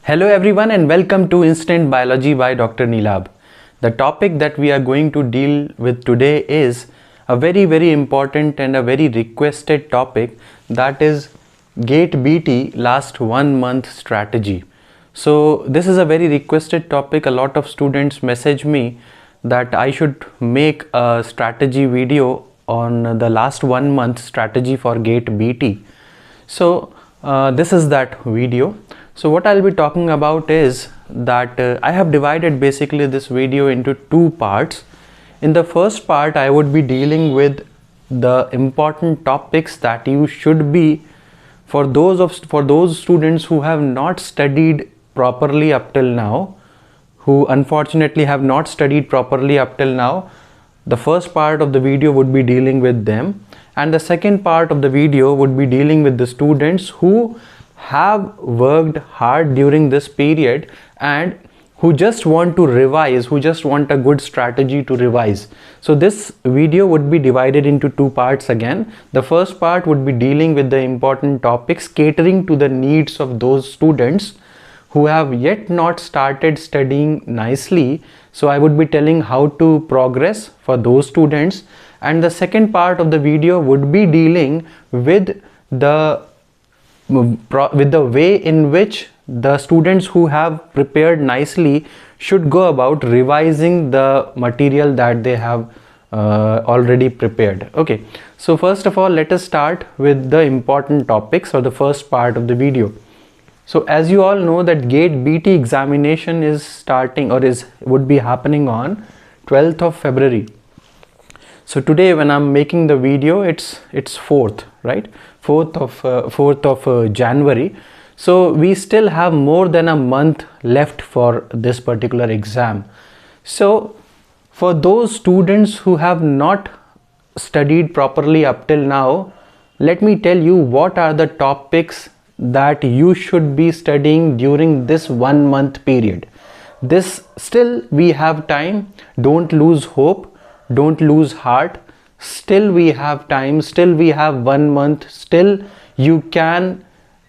Hello everyone and welcome to Instant Biology by Dr. Neelab. The topic that we are going to deal with today is a very important and a very requested topic, that is GATE BT last 1 month strategy. So this is a very requested topic. A lot of students message me that I should make a strategy video on the last 1 month strategy for GATE BT. So this is that video. So what I'll be talking about is that I have divided basically this video into two parts. In the first part, I would be dealing with the important topics that you should be, for those students who have not studied properly up till now, who unfortunately have not studied properly up till now. The first part of the video would be dealing with them, and the second part of the video would be dealing with the students who have worked hard during this period and who just want to revise, who just want a good strategy to revise. So this video would be divided into two parts again. The first part would be dealing with the important topics, catering to the needs of those students who have yet not started studying nicely. So I would be telling how to progress for those students, and the second part of the video would be dealing with the way in which the students who have prepared nicely should go about revising the material that they have already prepared. Okay, so first of all, let us start with the important topics or the first part of the video. So as you all know that GATE BT examination is starting, or would be happening on 12th of February. So today when I'm making the video, it's 4th, right? 4th of January. So we still have more than a month left for this particular exam. So for those students who have not studied properly up till now, let me tell you what are the topics that you should be studying during this 1 month period. This still we have time. Don't lose hope. Don't lose heart. Still we have time. Still we have 1 month. Still you can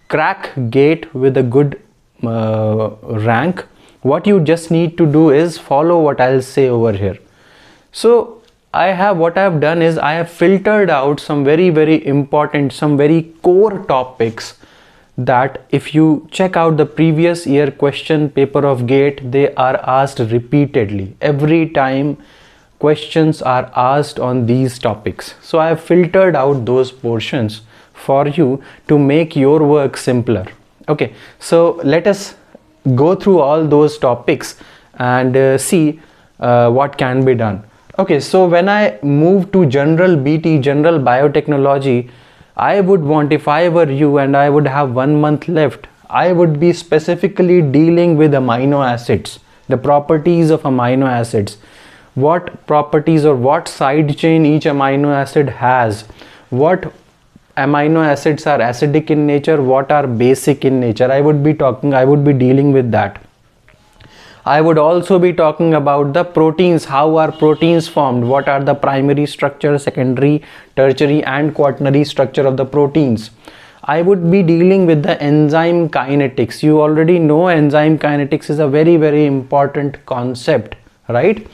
crack GATE with a good rank. What you just need to do is follow what I'll say over here. So what I have done is I have filtered out some very important, some very core topics that if you check out the previous year question paper of GATE, they are asked repeatedly. Every time questions are asked on these topics. So I have filtered out those portions for you to make your work simpler. Okay, so let us go through all those topics and see what can be done. Okay, so when I move to general BT, general biotechnology, I would want, if I were you and I would have 1 month left, I would be specifically dealing with amino acids, the properties of amino acids. What properties or what side chain each amino acid has, what amino acids are acidic in nature, what are basic in nature. I would be dealing with that. I would also be talking about the proteins. How are proteins formed? What are the primary structure, secondary, tertiary and quaternary structure of the proteins? I would be dealing with the enzyme kinetics. You already know enzyme kinetics is a very important concept, right?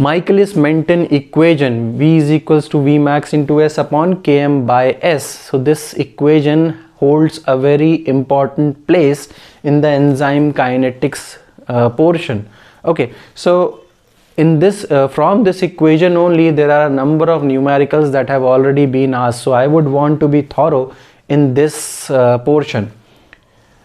Michaelis-Menten equation, V is equals to V max into S upon Km by S. So this equation holds a very important place in the enzyme kinetics portion. Okay, so in this from this equation only there are a number of numericals that have already been asked. So I would want to be thorough in this portion.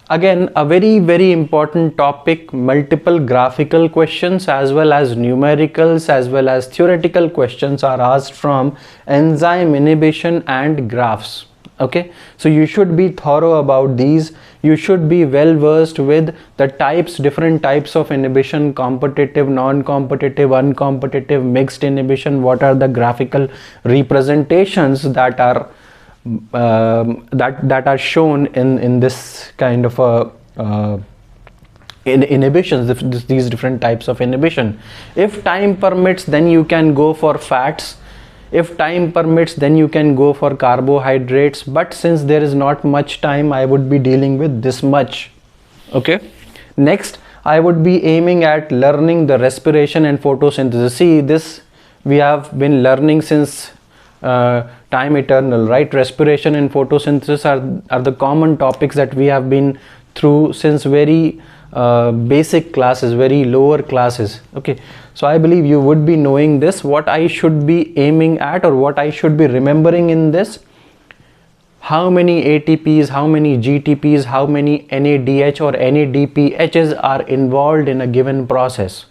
Again, a very important topic, multiple graphical questions as well as numericals as well as theoretical questions are asked from enzyme inhibition and graphs. Okay, so you should be thorough about these. You should be well versed with the different types of inhibition: competitive, non-competitive, uncompetitive, mixed inhibition. What are the graphical representations that are that are shown in this kind of inhibitions, these different types of inhibition. If time permits, then you can go for fats. If time permits, then you can go for carbohydrates, but since there is not much time, I would be dealing with this much. Okay, next I would be aiming at learning the respiration and photosynthesis. See, this we have been learning since time eternal, right? Respiration and photosynthesis are the common topics that we have been through since very basic classes, very lower classes. Okay, so I believe you would be knowing this. What I should be aiming at, or what I should be remembering in this: how many ATPs, how many GTPs, how many NADH or NADPHs are involved in a given process.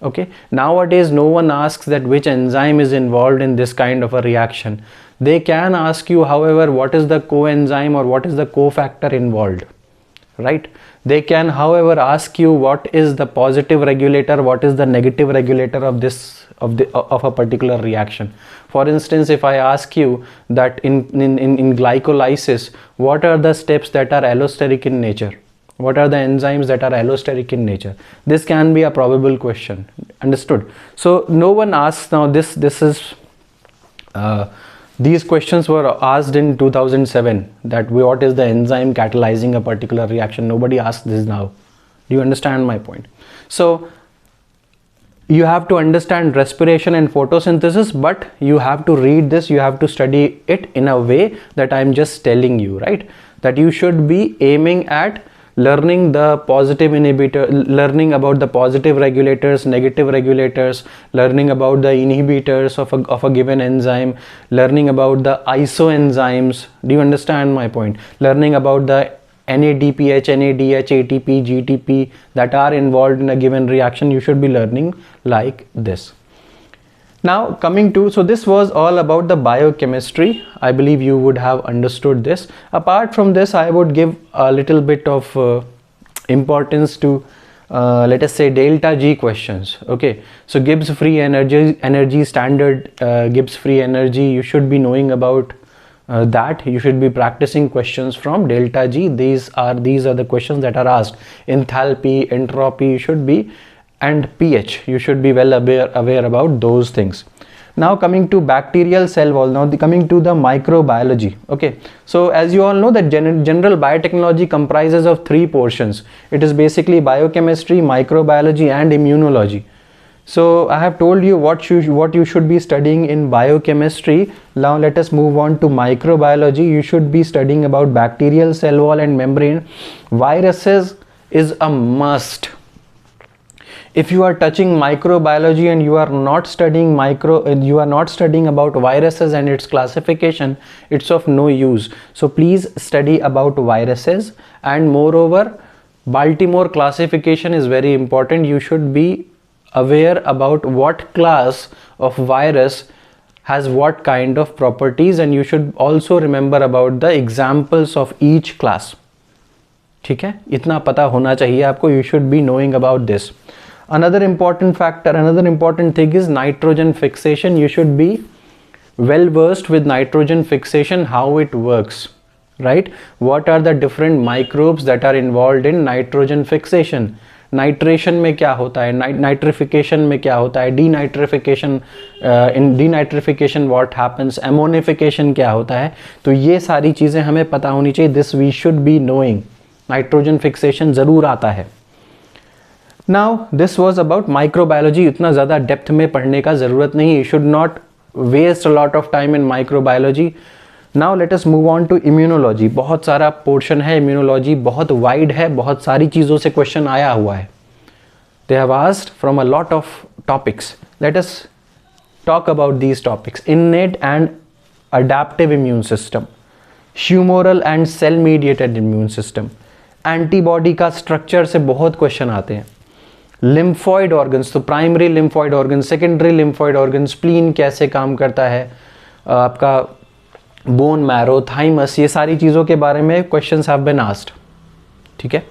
Okay, nowadays no one asks that which enzyme is involved in this kind of a reaction. They can ask you, however, what is the coenzyme or what is the cofactor involved, right? They can, however, ask you what is the positive regulator, what is the negative regulator of this of a particular reaction. For instance, if I ask you that in glycolysis, what are the steps that are allosteric in nature? What are the enzymes that are allosteric in nature? This can be a probable question. Understood? So no one asks now. This is these questions were asked in 2007, that what is the enzyme catalyzing a particular reaction. Nobody asks this now. Do you understand my point? So you have to understand respiration and photosynthesis, but you have to read this, you have to study it in a way that I'm just telling you, right? That you should be aiming at learning the positive inhibitor, learning about the positive regulators, negative regulators, learning about the inhibitors of a given enzyme, learning about the isoenzymes. Do you understand my point? Learning about the NADPH, NADH, ATP, GTP that are involved in a given reaction. You should be learning like this. Now coming to, so this was all about the biochemistry. I believe you would have understood this. Apart from this, I would give a little bit of importance to let us say delta G questions. Okay, so Gibbs free energy standard, Gibbs free energy, you should be knowing about that. You should be practicing questions from delta G. These are the questions that are asked. Enthalpy, entropy, you should be, and pH, you should be well aware about those things. Now coming to bacterial cell wall, now coming to the microbiology. Okay, so as you all know that general biotechnology comprises of three portions. It is basically biochemistry, microbiology and immunology. So I have told you what you should be studying in biochemistry. Now let us move on to microbiology. You should be studying about bacterial cell wall and membrane. Viruses is a must. If you are touching microbiology and you are not studying about viruses and its classification, it's of no use. So please study about viruses, and moreover Baltimore classification is very important. You should be aware about what class of virus has what kind of properties, and you should also remember about the examples of each class. ठीक है, इतना पता होना चाहिए आपको. You should be knowing about this. Another important factor, another important thing is nitrogen fixation. You should be well versed with nitrogen fixation, how it works, right? What are the different microbes that are involved in nitrogen fixation? Nitration में क्या होता है, nitrification में क्या होता है, denitrification, in denitrification what happens, ammonification क्या होता है. तो ये सारी चीज़ें हमें पता होनी चाहिए. This we should be knowing. Nitrogen fixation ज़रूर आता है. Now this was about microbiology. इतना ज़्यादा डेप्थ में पढ़ने का ज़रूरत नहीं. You should not waste a lot of time in microbiology. Now let us move on to immunology. बहुत सारा पोर्शन है. immunology बहुत वाइड है, बहुत सारी चीज़ों से क्वेश्चन आया हुआ है. They have asked from a lot of topics. Let us talk about these topics. Innate and adaptive immune system, humoral and cell mediated immune system. Antibody का स्ट्रक्चर से बहुत क्वेश्चन आते हैं. लिम्फॉइड ऑर्गन्स, तो primary lymphoid organ, secondary lymphoid organ, spleen कैसे काम करता है, आपका बोन मैरो, थाइमस, ये सारी चीज़ों के बारे में क्वेश्चंस हैव बीन आस्क्ड. ठीक है,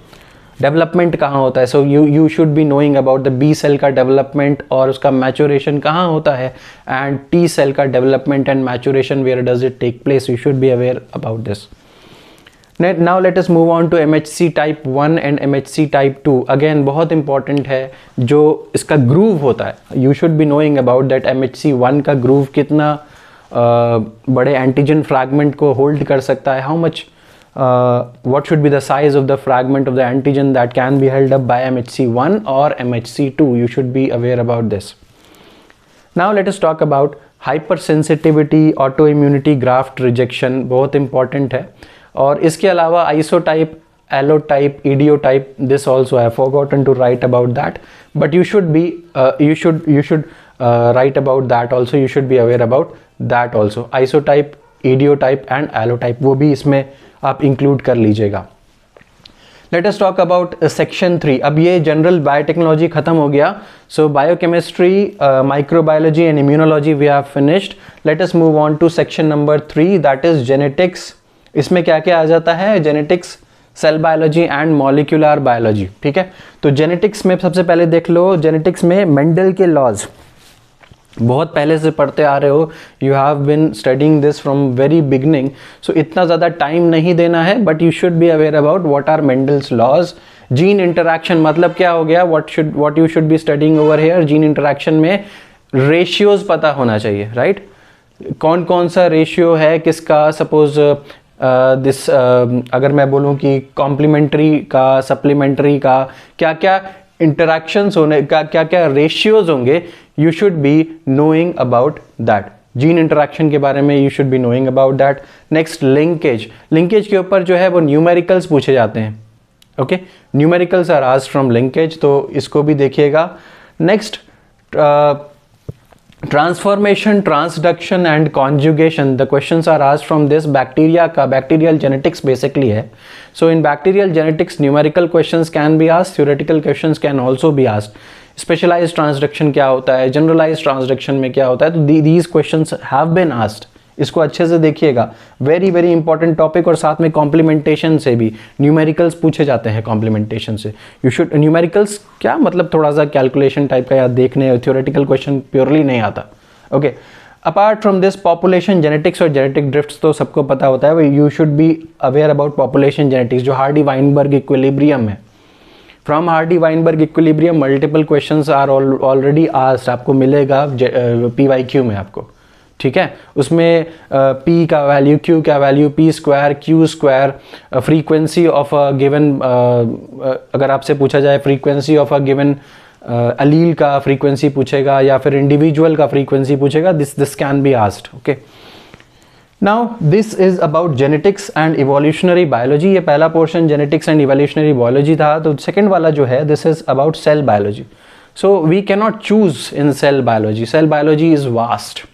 डेवलपमेंट कहाँ होता है. So you should be knowing about the B cell का डेवलपमेंट और उसका मैचुरेशन कहाँ होता है, एंड टी सेल का development and maturation, where does it take place. You should be aware about this. Now let us move on to MHC type 1 and MHC type 2. Again बहुत important है जो इसका groove होता है. You should be knowing about that. MHC 1 का groove कितना बड़े antigen fragment को होल्ड कर सकता है, how much what should be the size of the fragment of the antigen that can be held up by MHC1 or MHC2. You should be aware about this. Now let us talk about hypersensitivity, autoimmunity, graft rejection. बहुत important है. और इसके अलावा isotype, allotype, idiotype, this also I have forgotten to write about that, but you should be you should write about that also. You should be aware about that also. Isotype, idiotype and allotype, वो भी इसमें आप include कर लीजिएगा. Let us talk about section 3. अब ये general biotechnology खत्म हो गया. So biochemistry, microbiology and immunology we have finished. Let us move on to section number 3, that is genetics. इसमें क्या क्या आ जाता है? Genetics, cell biology and molecular biology. ठीक है, तो जेनेटिक्स में सबसे पहले देख लो. जेनेटिक्स में मेंडल के लॉज बहुत पहले से पढ़ते आ रहे हो. You have been studying this from very beginning. So इतना ज़्यादा टाइम नहीं देना है, but you should be aware about what are Mendel's laws. Gene interaction मतलब क्या हो गया? What you should be studying over here. Gene interaction में रेशियोज पता होना चाहिए, राइट? कौन कौन सा रेशियो है किसका. सपोज दिस अगर मैं बोलूँ कि कॉम्प्लीमेंट्री का, सप्लीमेंट्री का, क्या क्या इंटरैक्शंस होने का, क्या क्या रेशियोज होंगे, you should be knowing about that. Gene interaction के बारे में you should be knowing about that. Next, linkage. Linkage के ऊपर जो है वो न्यूमेरिकल्स पूछे जाते हैं. Okay, numericals are asked from linkage, तो इसको भी देखिएगा. Next, transformation, transduction and conjugation. The questions are asked from this. Bacteria का, बैक्टीरियल जेनेटिक्स बेसिकली है. So in bacterial genetics numerical questions can be asked, theoretical questions can also be asked. Specialised transduction क्या होता है, generalised transduction में क्या होता है, तो these questions have been asked. इसको अच्छे से देखिएगा. Very very important topic. और साथ में कॉम्प्लीमेंटेशन से भी न्यूमेरिकल्स पूछे जाते हैं. कॉम्प्लीमेंटेशन से यू शुड, न्यूमेरिकल्स क्या मतलब, थोड़ा सा कैलकुलेशन टाइप का याद देखने, थ्योरेटिकल क्वेश्चन प्योरली नहीं आता. Okay, apart from this population genetics और जेनेटिक ड्रिफ्ट्स तो सबको पता होता है. You should be aware about population genetics, जो हार्डी-वाइनबर्ग इक्विलिब्रियम है. From Hardy Weinberg equilibrium multiple questions are already asked. आपको मिलेगा PYQ में आपको. ठीक है, उसमें P का वैल्यू, Q का value, P square, Q square, frequency of a given, अगर आपसे पूछा जाए frequency of a given allele का फ्रीक्वेंसी पूछेगा या फिर इंडिविजुअल का फ्रीक्वेंसी पूछेगा. This can be asked. Okay, now this is about genetics and evolutionary biology. ये पहला portion genetics and evolutionary biology था. तो सेकंड वाला जो है, this is about cell biology. So we can not choose in cell biology. Cell biology is vast.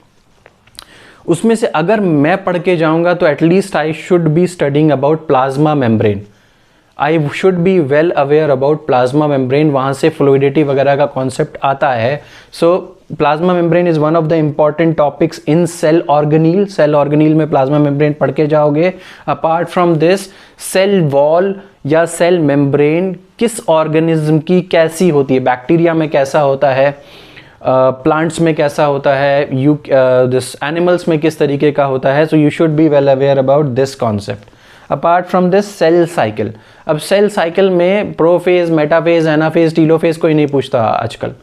उसमें से अगर मैं पढ़ के जाऊंगा तो at least I should be studying about plasma membrane. I should be well aware about plasma membrane. वहाँ से फ्लूइडिटी वगैरह का कॉन्सेप्ट आता है. So plasma membrane is one of the important topics in cell organelle. Cell organelle में plasma membrane पढ़ के जाओगे. Apart from this, cell wall या सेल मेम्ब्रेन किस ऑर्गेनिज्म की कैसी होती है, बैक्टीरिया में कैसा होता है, प्लांट्स में कैसा होता है, दिस एनिमल्स में किस तरीके का होता है. So you should be well aware about this concept. Apart from this, cell cycle. अब सेल साइकिल में प्रोफेज, मेटाफेज, एनाफेज, टीलोफेज कोई नहीं पूछता आजकल.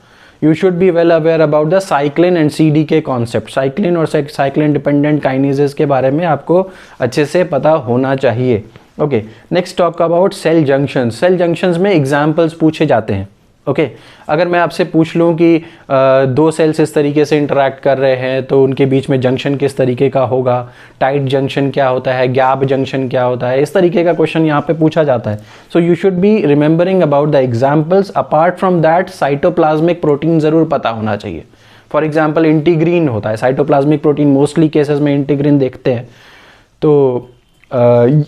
You should be well aware about the cyclin and CD के कॉन्सेप्ट. साइक्लिन और cyclin dependent kinases के बारे में आपको अच्छे से पता होना चाहिए. Okay, next talk about cell junction. Cell junctions में एग्जाम्पल्स पूछे जाते हैं. ओके, अगर मैं आपसे पूछ लूँ कि दो सेल्स इस तरीके से इंटरैक्ट कर रहे हैं तो उनके बीच में जंक्शन किस तरीके का होगा, टाइट जंक्शन क्या होता है, गैप जंक्शन क्या होता है, इस तरीके का क्वेश्चन यहाँ पे पूछा जाता है. So you should B remembering about the examples. Apart from that, cytoplasmic protein ज़रूर पता होना चाहिए. फॉर एग्जाम्पल, इंटीग्रीन होता है. साइटोप्लाज्मिक प्रोटीन मोस्टली केसेस में इंटीग्रीन देखते हैं. तो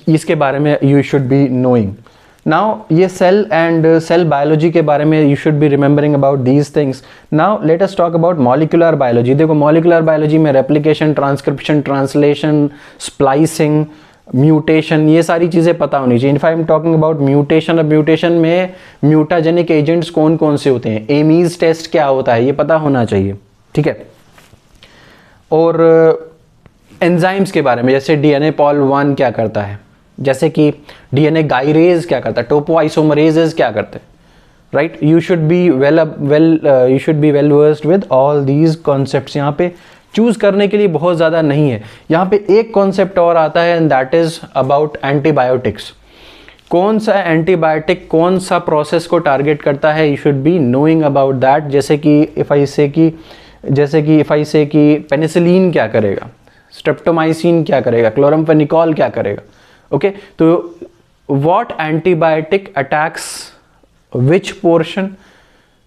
इसके बारे में you should be knowing. Now ये सेल एंड सेल बायोलॉजी के बारे में you should B remembering about these things. Now let us talk about molecular biology. देखो, मॉलिक्यूलर बायोलॉजी में replication, transcription, translation, splicing, mutation, ये सारी चीज़ें पता होनी चाहिए. If I am talking about mutation, अब म्यूटेशन में म्यूटाजेनिक एजेंट्स कौन कौन से होते हैं, एमीज टेस्ट क्या होता है, ये पता होना चाहिए. ठीक है, और एंजाइम्स के बारे में, जैसे DNA पॉल 1 क्या करता है, जैसे कि DNA गाइरेज क्या करता है, टोपोआइसोमरेजेस क्या करते हैं, right. You should be well versed with all these concepts. यहाँ पे चूज़ करने के लिए बहुत ज़्यादा नहीं है। यहाँ पे एक कॉन्सेप्ट और आता है and that is about antibiotics. कौन सा एंटीबायोटिक कौन सा प्रोसेस को टारगेट करता है, you should be knowing about that. जैसे कि इफ़ आई से कि पेनिसिलिन क्या करेगा, स्ट्रेप्टोमाइसिन क्या करेगा, क्लोरामफेनिकॉल क्या करेगा। ओके, तो what antibiotic attacks which portion,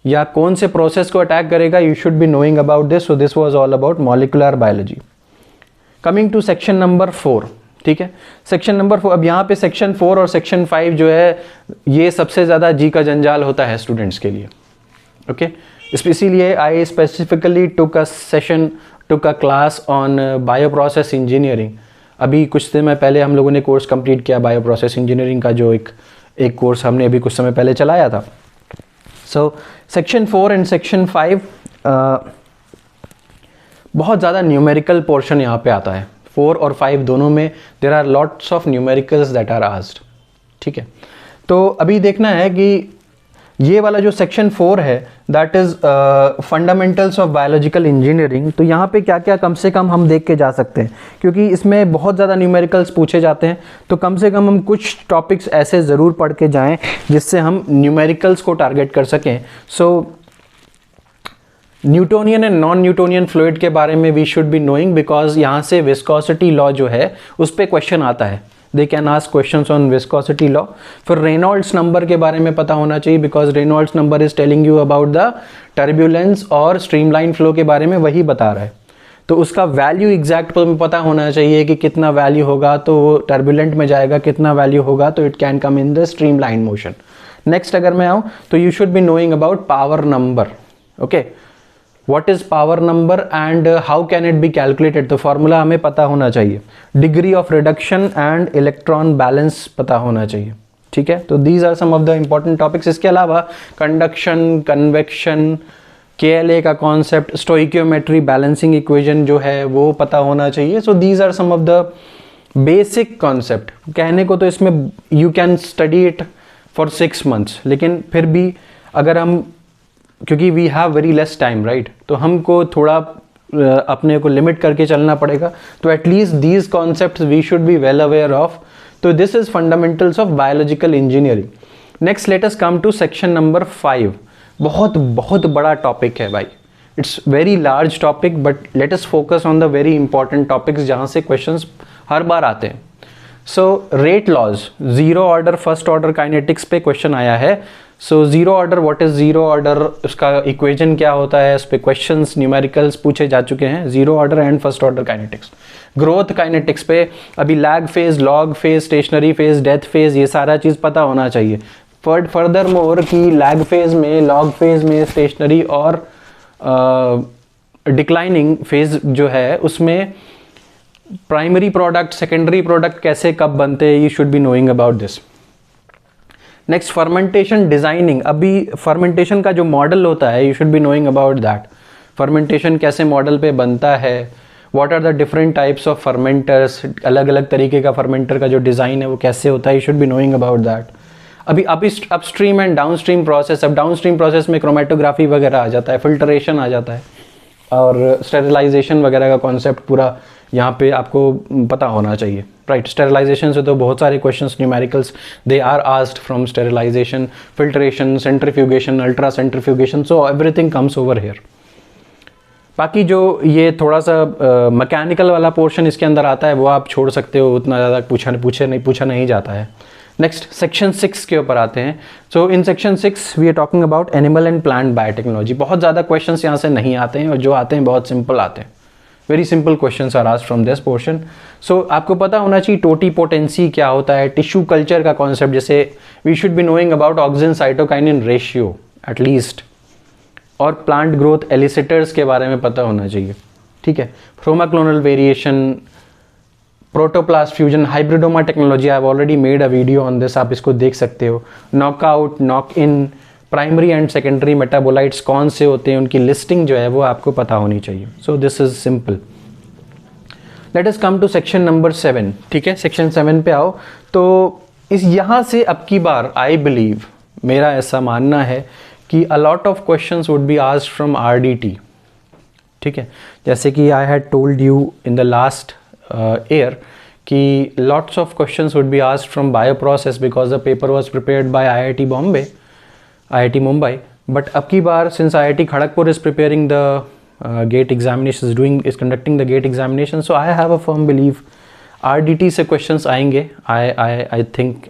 या कौन से प्रोसेस को अटैक करेगा, you should be knowing about this. So this was all about molecular biology. Coming to section number 4, ठीक है, सेक्शन नंबर 4। अब यहाँ पे सेक्शन 4 और सेक्शन 5 जो है ये सबसे ज़्यादा जी का जंजाल होता है स्टूडेंट्स के लिए। ओके, इसीलिए I specifically took a class on bio process engineering. अभी कुछ दिन पहले हम लोगों ने कोर्स कंप्लीट किया बायो प्रोसेस इंजीनियरिंग का, जो एक कोर्स हमने अभी कुछ समय पहले चलाया था। सो सेक्शन 4 एंड सेक्शन 5 बहुत ज़्यादा न्यूमेरिकल पोर्शन यहाँ पे आता है। 4 और 5 दोनों में there are lots of numericals that are asked, ठीक है। तो अभी देखना है कि ये वाला जो सेक्शन 4 है that is fundamentals of biological engineering. तो यहाँ पे क्या क्या कम से कम हम देख के जा सकते हैं, क्योंकि इसमें बहुत ज़्यादा न्यूमेरिकल्स पूछे जाते हैं। तो कम से कम हम कुछ टॉपिक्स ऐसे ज़रूर पढ़ के जाएं जिससे हम न्यूमेरिकल्स को टारगेट कर सकें। So Newtonian and non Newtonian fluid के बारे में we should be knowing, because यहाँ से विस्कोसिटी लॉ जो है उस पर क्वेश्चन आता है। They can ask questions on viscosity law. फिर रेनॉल्ड्स नंबर के बारे में पता होना चाहिए, because Reynolds number is telling you about the turbulence, और स्ट्रीमलाइन फ्लो के बारे में वही बता रहा है। तो उसका वैल्यू एग्जैक्ट पता होना चाहिए कि कितना वैल्यू होगा तो वो टर्बुलेंट में जाएगा, कितना वैल्यू होगा तो it can come in the streamline motion. Next अगर मैं आऊँ तो you should be knowing about power number. Okay, what is power number and how can it be calculated, तो फॉर्मूला हमें पता होना चाहिए। Degree of reduction and electron balance पता होना चाहिए, ठीक है। तो these are some of the important topics. इसके अलावा कंडक्शन, कन्वेक्शन, KLA का कॉन्सेप्ट, स्टोइकियोमेट्री, बैलेंसिंग इक्वेशन जो है वो पता होना चाहिए। So these are some of the basic concept. कहने को तो इसमें you can study it for 6 months, लेकिन फिर भी अगर हम, क्योंकि we have very less time right, तो हमको थोड़ा अपने को लिमिट करके चलना पड़ेगा। तो at least these concepts we should be well aware of. तो this is fundamentals of biological engineering. Next let us come to section number 5। बहुत बड़ा टॉपिक है भाई, it's very large topic, but let us focus on the very important topics जहाँ से questions हर बार आते हैं। So rate laws, zero order first order kinetics पे क्वेश्चन आया है। So zero order, what is zero order, उसका इक्वेशन क्या होता है, उस पर क्वेश्चंस न्यूमेरिकल्स पूछे जा चुके हैं। Zero order and first order kinetics. Growth kinetics पे अभी lag phase, log phase, stationary phase, death phase, ये सारा चीज़ पता होना चाहिए। फर्दर मोर कि लैग फेज में, लॉग फेज में, स्टेशनरी और डिक्लाइनिंग फेज जो है उसमें प्राइमरी प्रोडक्ट, सेकेंडरी प्रोडक्ट कैसे कब बनते हैं, you should be knowing about this. Next fermentation designing. अभी फर्मेंटेशन का जो मॉडल होता है you should be knowing about that. Fermentation कैसे मॉडल पे बनता है, what are the different types of fermenters, अलग अलग तरीके का फर्मेंटर का जो डिज़ाइन है वो कैसे होता है, you should be knowing about that. अभी अपस्ट्रीम एंड डाउनस्ट्रीम प्रोसेस। अब डाउनस्ट्रीम प्रोसेस में क्रोमेटोग्राफी वगैरह आ जाता है, फिल्ट्रेशन आ जाता है, और स्टेरिलाइजेशन वगैरह का कॉन्सेप्ट पूरा यहाँ पे आपको पता होना चाहिए राइट। स्टेरिलाइजेशन से तो बहुत सारे questions numericals they are asked from sterilization, filtration, centrifugation, ultra centrifugation, so everything comes over here. बाकी जो ये थोड़ा सा मैकेनिकल वाला पोर्शन इसके अंदर आता है वो आप छोड़ सकते हो, उतना ज़्यादा पूछा नहीं जाता है। नेक्स्ट सेक्शन 6 के ऊपर आते हैं। So in section 6 we are talking about animal and plant biotechnology. बहुत ज़्यादा क्वेश्चंस यहाँ से नहीं आते हैं, और जो आते हैं बहुत सिंपल आते हैं। Very simple questions are asked from this portion. So आपको पता होना चाहिए टोटीपोटेंसी क्या होता है, टिश्यू कल्चर का कॉन्सेप्ट, जैसे we should be knowing about auxin cytokinin ratio at least, और प्लांट ग्रोथ एलिसिटर्स के बारे में पता होना चाहिए, ठीक है। Somaclonal variation, protoplast fusion, hybridoma technology, I have already made a video on this, आप इसको देख सकते हो। Knockout, knock in, primary and secondary metabolites कौन से होते हैं, उनकी लिस्टिंग जो है वो आपको पता होनी चाहिए। So this is simple. Let us come to section number 7, ठीक है। सेक्शन 7 पे आओ तो इस यहाँ से अब की बार आई बिलीव, मेरा ऐसा मानना है कि a lot of questions would be asked from RDT, ठीक है, जैसे कि I had told you in the last year कि lots of questions would be asked from bio process because the paper was prepared by IIT Bombay, IIT Mumbai. But अब की बार since IIT Kharagpur is preparing the GATE examination, is conducting the GATE examination, so I have a firm believe RDT से questions आएंगे. I think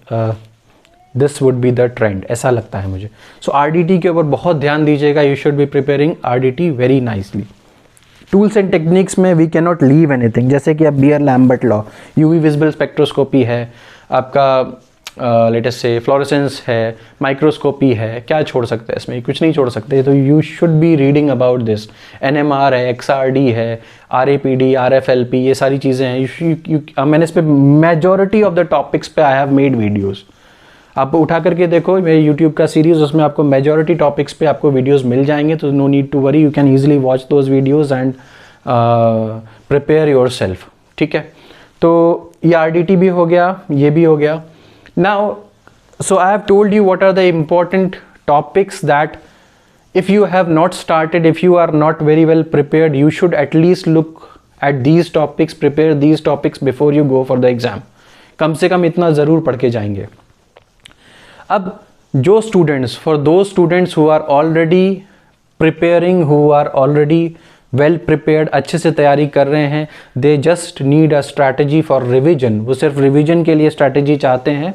this would be the trend, ऐसा लगता है मुझे. सो RDT के ऊपर बहुत ध्यान दीजिएगा. You should be preparing RDT very nicely. Tools and techniques में we can not leave anything. जैसे कि अब Beer Lambert law, UV visible spectroscopy है, आपका लेटेस्ट से फ्लोरेसेंस है, माइक्रोस्कोपी है, क्या छोड़ सकते हैं इसमें? कुछ नहीं छोड़ सकते. तो you should be reading about this. NMR है, एक्सआरडी है, आरएपीडी, आरएफएलपी, ये सारी चीज़ें हैं. मैंने इस पर मेजॉरिटी ऑफ द टॉपिक्स पे आई हैव मेड वीडियोज़. आप उठा करके देखो मेरे यूट्यूब का सीरीज़, उसमें आपको मेजॉरिटी टॉपिक्स पे आपको वीडियोस मिल जाएंगे. तो no need to worry, you can easily watch those videos and prepare yourself. ठीक है, तो ये आरडीटी भी हो गया, ये भी हो गया. Now so I have told you what are the important topics that if you have not started, if you are not very well prepared, you should at least look at these topics, prepare these topics before you go for the exam. कम से कम इतना ज़रूर पढ़ के जाएंगे. अब जो students, for those students who are already preparing, who are already well prepared, अच्छे से तैयारी कर रहे हैं, they just need a strategy for revision. वो सिर्फ रिविजन के लिए स्ट्रैटेजी चाहते हैं,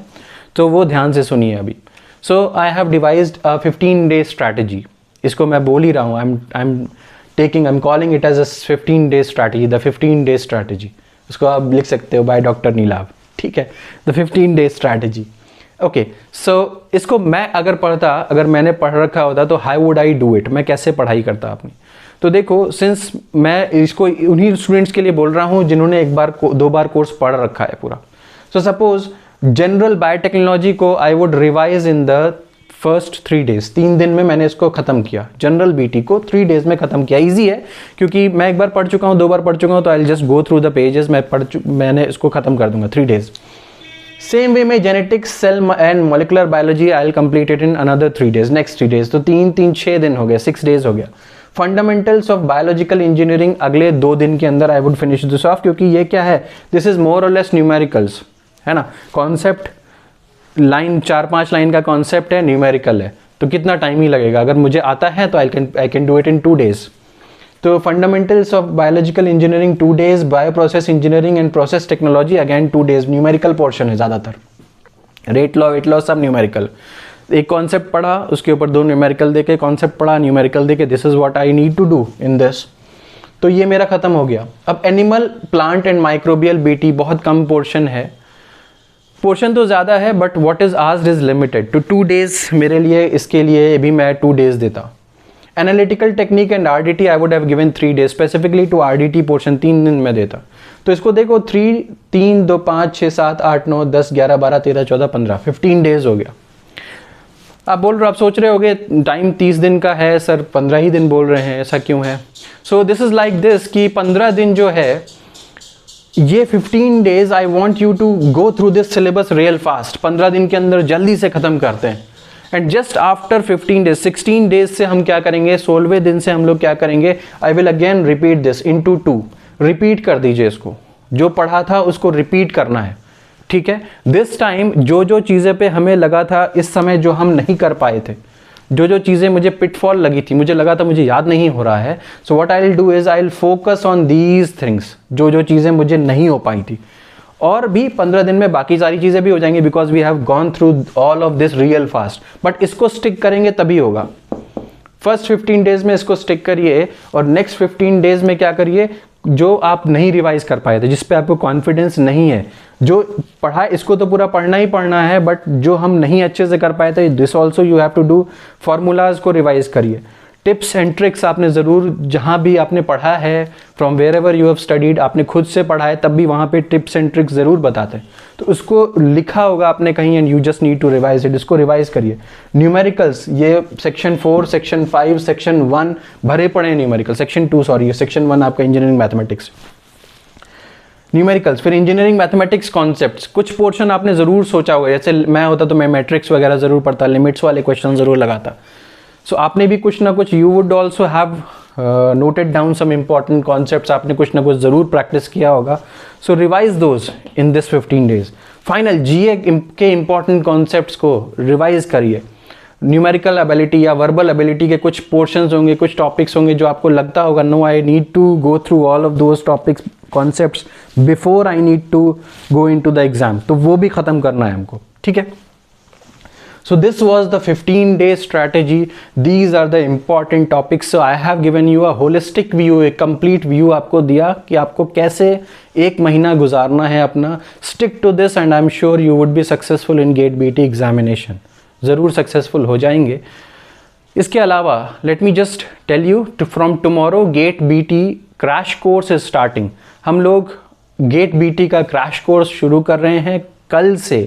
तो वो ध्यान से सुनिए अभी. So I have devised a 15-day strategy. इसको मैं बोल ही रहा हूँ, I am calling it as a 15-day strategy, the 15-day strategy. उसको आप लिख सकते हो बाय डॉक्टर नीलाभ. ठीक है, द 15-day स्ट्रैटेजी. ओके, सो इसको मैं अगर मैंने पढ़ रखा होता तो how would I do it, मैं कैसे पढ़ाई करता अपनी. तो देखो, सिंस मैं इसको उन्हीं स्टूडेंट्स के लिए बोल रहा हूँ जिन्होंने एक बार 2 बार कोर्स पढ़ रखा है पूरा. सो सपोज जनरल बायोटेक्नोलॉजी को I would revise in the first 3 days. 3 दिन में मैंने इसको ख़त्म किया. जनरल बीटी को 3 days में ख़त्म किया. इजी है क्योंकि मैं एक बार पढ़ चुका हूँ, 2 बार पढ़ चुका हूँ, तो I just go through the pages. मैंने इसको ख़त्म कर दूंगा 3 days. सेम वे में genetics, cell and molecular biology I will complete it in another 3 days, next 3 days. तो 6 दिन हो गया, 6 days हो गया. फंडामेंटल्स ऑफ बायोलॉजिकल इंजीनियरिंग अगले 2 दिन के अंदर I would finish this of, क्योंकि ये क्या है, दिस इज मोर और लेस न्यूमेरिकल्स, है ना. कॉन्सेप्ट लाइन, 4-5 लाइन का कॉन्सेप्ट है, न्यूमेरिकल है, तो कितना टाइम ही लगेगा. अगर मुझे आता है तो I can do it in 2 days. तो fundamentals of biological engineering 2 days, bio process engineering and process technology again 2 days. Numerical portion है ज़्यादातर. रेट लॉ, वेट लॉ सब न्यूमेरिकल. एक कॉन्सेप्ट पढ़ा, उसके ऊपर 2 न्यूमेरिकल देके, कॉन्सेप्ट पढ़ा, न्यूमेरिकल देके, this is what I need to do in this. तो ये मेरा खत्म हो गया. अब animal, plant and microbial BT बहुत कम पोर्शन है. पोर्शन तो ज़्यादा है but what is asked is limited. तो 2 days मेरे लिए, इसके लिए भी मैं 2 days देता. Analytical technique and RDT I would have given 3 days. Specifically to RDT portion 3 दिन में देता. तो इसको देखो, 3, 2, 5, 6, 7, 8, 9, 10, 11, 12, 13, 14, 15, 15 days हो गया. आप सोच रहे होगे टाइम 30 दिन का है सर, 15 ही दिन बोल रहे हैं, ऐसा क्यों है. So this is like this कि 15 दिन जो है, ये 15 days I want you to go through this syllabus real fast. 15 दिन के अंदर जल्दी से ख़त्म करते हैं. And just after 15 days, 16 days से हम क्या करेंगे, 16वें दिन से हम लोग क्या करेंगे, I will again repeat this into 2. Repeat कर दीजिए इसको, जो पढ़ा था उसको रिपीट करना है. ठीक है, दिस टाइम जो चीज़ें पे हमें लगा था इस समय जो हम नहीं कर पाए थे, जो चीज़ें मुझे पिटफॉल लगी थी, मुझे लगा था मुझे याद नहीं हो रहा है, so what I will do is I will focus on these things. जो चीज़ें मुझे नहीं हो पाई थी, और भी 15 दिन में बाकी सारी चीज़ें भी हो जाएंगी, because we have gone through all of this real fast. But इसको स्टिक करेंगे तभी होगा. फर्स्ट 15 days में इसको स्टिक करिए, और नेक्स्ट 15 days में क्या करिए, जो आप नहीं रिवाइज कर पाए थे, जिस पे आपको कॉन्फिडेंस नहीं है, जो पढ़ा इसको तो पूरा पढ़ना ही पढ़ना है, बट जो हम नहीं अच्छे से कर पाए थे, this also you have to do. Formulas को रिवाइज करिए. टिप्स एंड ट्रिक्स आपने ज़रूर, जहाँ भी आपने पढ़ा है, from wherever you have studied, आपने खुद से पढ़ा है, तब भी वहाँ पे टिप्स एंड ट्रिक्स ज़रूर बताते हैं. तो उसको लिखा होगा आपने कहीं, and you just need to revise it. इसको रिवाइज करिए. न्यूमेरिकल्स, ये सेक्शन 4, सेक्शन 5, सेक्शन 1 भरे पड़े हैं न्यूमेरिकल. सेक्शन 2 सॉरी, सेक्शन 1 आपका इंजीनियरिंग मैथमेटिक्स. न्यूमेरिकल्स, फिर इंजीनियरिंग मैथमेटिक्स कॉन्सेप्ट्स. कुछ पोर्शन आपने ज़रूर सोचा होगा, जैसे मैं होता तो मैं मैट्रिक्स वगैरह ज़रूर पढ़ता, लिमिट्स वाले क्वेश्चन ज़रूर लगाता. सो आपने भी कुछ ना कुछ, you would also have noted down some important concepts, आपने कुछ ना कुछ ज़रूर प्रैक्टिस किया होगा. So revise those in this 15 days. Final GA के इम्पॉर्टेंट कॉन्सेप्ट्स को रिवाइज करिए. न्यूमेरिकल एबिलिटी या वर्बल एबिलिटी के कुछ पोर्शंस होंगे, कुछ टॉपिक्स होंगे जो आपको लगता होगा no I need to go through all of those topics concepts before I need to go into the exam, तो वो भी ख़त्म करना है हमको. ठीक है. So this was the 15-day strategy. These are the important topics. So I have given you a holistic view, a complete view आपको दिया कि आपको कैसे एक महीना गुजारना है अपना. Stick to this and I'm sure you would be successful in GATE BT examination. ज़रूर सक्सेसफुल हो जाएंगे. इसके अलावा let me just tell you from tomorrow GATE BT crash course is starting. हम लोग GATE BT का क्रैश कोर्स शुरू कर रहे हैं कल से.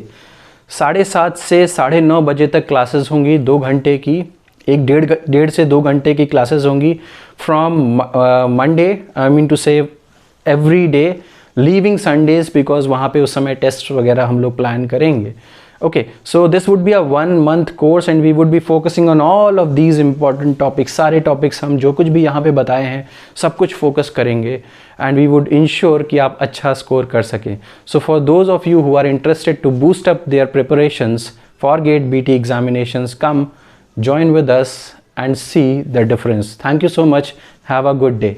7:30 से 9:30 बजे तक क्लासेस होंगी, 2 घंटे की, डेढ़ से 2 घंटे की क्लासेस होंगी from Monday, I mean Tuesday every day leaving Sundays, because वहाँ पे उस समय टेस्ट वगैरह हम लोग प्लान करेंगे. Okay, so this would be a 1 month course and we would be focusing on all of these important topics. सारे topics हम जो कुछ भी यहाँ पे बताए हैं सब कुछ फोकस करेंगे and we would ensure कि आप अच्छा स्कोर कर सकें. So for those of you who are interested to boost up their preparations for GATE BT examinations, come join with us and see the difference. Thank you so much. Have a good day.